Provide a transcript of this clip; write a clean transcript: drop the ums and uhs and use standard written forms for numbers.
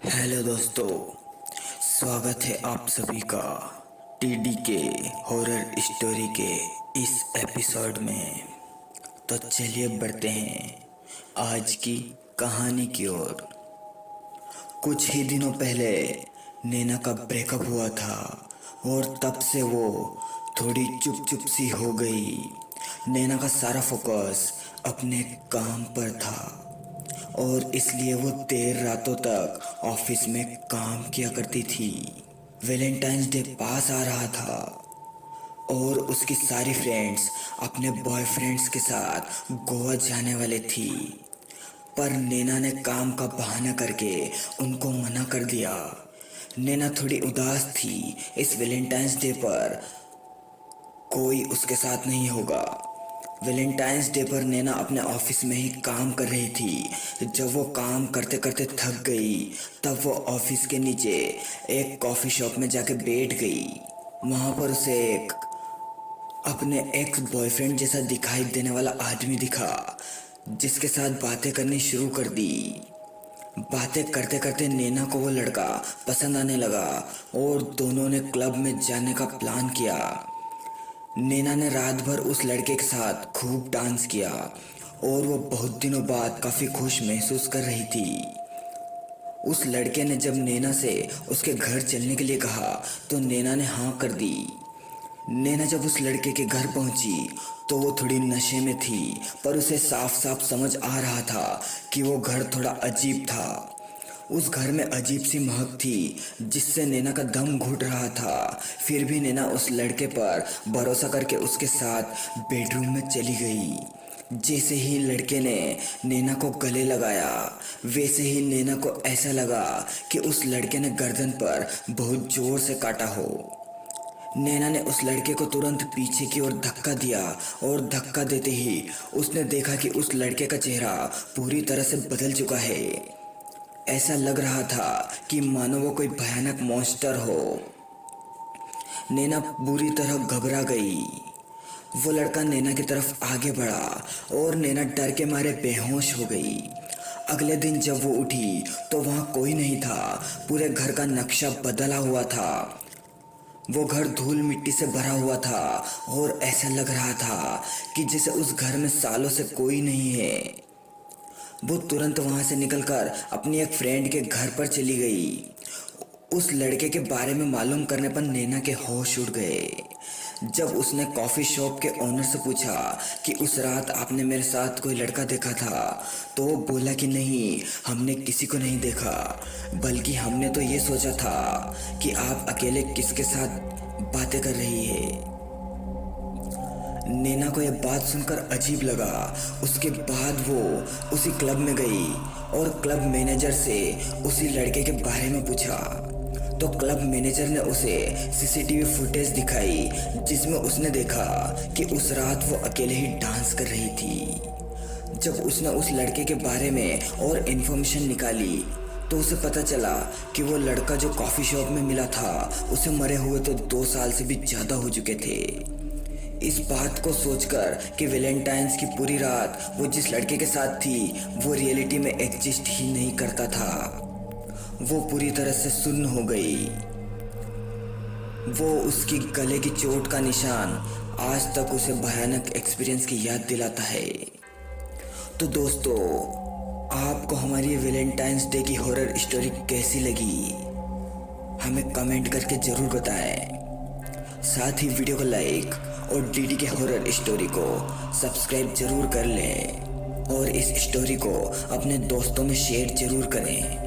Hello दोस्तों, स्वागत है आप सभी का टीडी के हॉरर स्टोरी के इस एपिसोड में। तो चलिए बढ़ते हैं आज की कहानी की ओर। कुछ ही दिनों पहले नैना का ब्रेकअप हुआ था और तब से वो थोड़ी चुप चुप सी हो गई। नैना का सारा फोकस अपने काम पर था और इसलिए वो देर रातों तक ऑफिस में काम किया करती थी। वैलेंटाइंस डे पास आ रहा था और उसकी सारी फ्रेंड्स अपने बॉयफ्रेंड्स के साथ गोवा जाने वाले थी, पर नैना ने काम का बहाना करके उनको मना कर दिया। नैना थोड़ी उदास थी, इस वैलेंटाइंस डे पर कोई उसके साथ नहीं होगा। वैलेंटाइंस डे पर नैना अपने ऑफिस में ही काम कर रही थी। जब वो काम करते करते थक गई तब वो ऑफिस के नीचे एक कॉफ़ी शॉप में जाके बैठ गई। वहाँ पर उसे एक अपने एक्स बॉयफ्रेंड जैसा दिखाई देने वाला आदमी दिखा, जिसके साथ बातें करनी शुरू कर दी। बातें करते करते नैना को वो लड़का पसंद आने लगा और दोनों ने क्लब में जाने का प्लान किया। नैना ने रात भर उस लड़के के साथ खूब डांस किया और वो बहुत दिनों बाद काफ़ी खुश महसूस कर रही थी। उस लड़के ने जब नैना से उसके घर चलने के लिए कहा तो नैना ने हाँ कर दी। नैना जब उस लड़के के घर पहुंची तो वो थोड़ी नशे में थी, पर उसे साफ साफ समझ आ रहा था कि वो घर थोड़ा अजीब था। उस घर में अजीब सी महक थी जिससे नैना का दम घुट रहा था। फिर भी नैना उस लड़के पर भरोसा करके उसके साथ बेडरूम में चली गई। जैसे ही लड़के ने नैना को गले लगाया वैसे ही नैना को ऐसा लगा कि उस लड़के ने गर्दन पर बहुत जोर से काटा हो। नैना ने उस लड़के को तुरंत पीछे की ओर धक्का दिया और धक्का देते ही उसने देखा कि उस लड़के का चेहरा पूरी तरह से बदल चुका है। ऐसा लग रहा था कि मानो वो कोई भयानक मॉन्स्टर हो। नैना बुरी तरह घबरा गई। वो लड़का नैना की तरफ आगे बढ़ा और नैना डर के मारे बेहोश हो गई। अगले दिन जब वो उठी तो वहाँ कोई नहीं था। पूरे घर का नक्शा बदला हुआ था। वो घर धूल मिट्टी से भरा हुआ था और ऐसा लग रहा था कि जैसे उस घर में सालों से कोई नहीं है। वो तुरंत वहाँ से निकलकर अपनी एक फ्रेंड के घर पर चली गई। उस लड़के के बारे में मालूम करने पर नैना के होश उड़ गए। जब उसने कॉफ़ी शॉप के ओनर से पूछा कि उस रात आपने मेरे साथ कोई लड़का देखा था, तो वो बोला कि नहीं, हमने किसी को नहीं देखा, बल्कि हमने तो ये सोचा था कि आप अकेले किसके साथ बातें कर रही है। नैना को यह बात सुनकर अजीब लगा। उसके बाद वो उसी क्लब में गई और क्लब मैनेजर से उसी लड़के के बारे में पूछा। तो क्लब मैनेजर ने उसे सीसीटीवी फुटेज दिखाई जिसमें उसने देखा कि उस रात वो अकेले ही डांस कर रही थी। जब उसने उस लड़के के बारे में और इन्फॉर्मेशन निकाली तो उसे पता चला कि वो लड़का जो कॉफ़ी शॉप में मिला था उसे मरे हुए तो 2 साल से भी ज़्यादा हो चुके थे। इस बात को सोचकर कि वैलेंटाइंस की पूरी रात वो जिस लड़के के साथ थी वो रियलिटी में एग्जिस्ट ही नहीं करता था, वो पूरी तरह से सुन्न हो गई। वो उसकी गले की चोट का निशान आज तक उसे भयानक एक्सपीरियंस की याद दिलाता है। तो दोस्तों, आपको हमारी वैलेंटाइंस डे की हॉरर स्टोरी कैसी लगी हमें कमेंट करके ज़रूर बताएं। साथ ही वीडियो को लाइक और डीडी के हॉरर स्टोरी को सब्सक्राइब जरूर कर लें और इस स्टोरी को अपने दोस्तों में शेयर जरूर करें।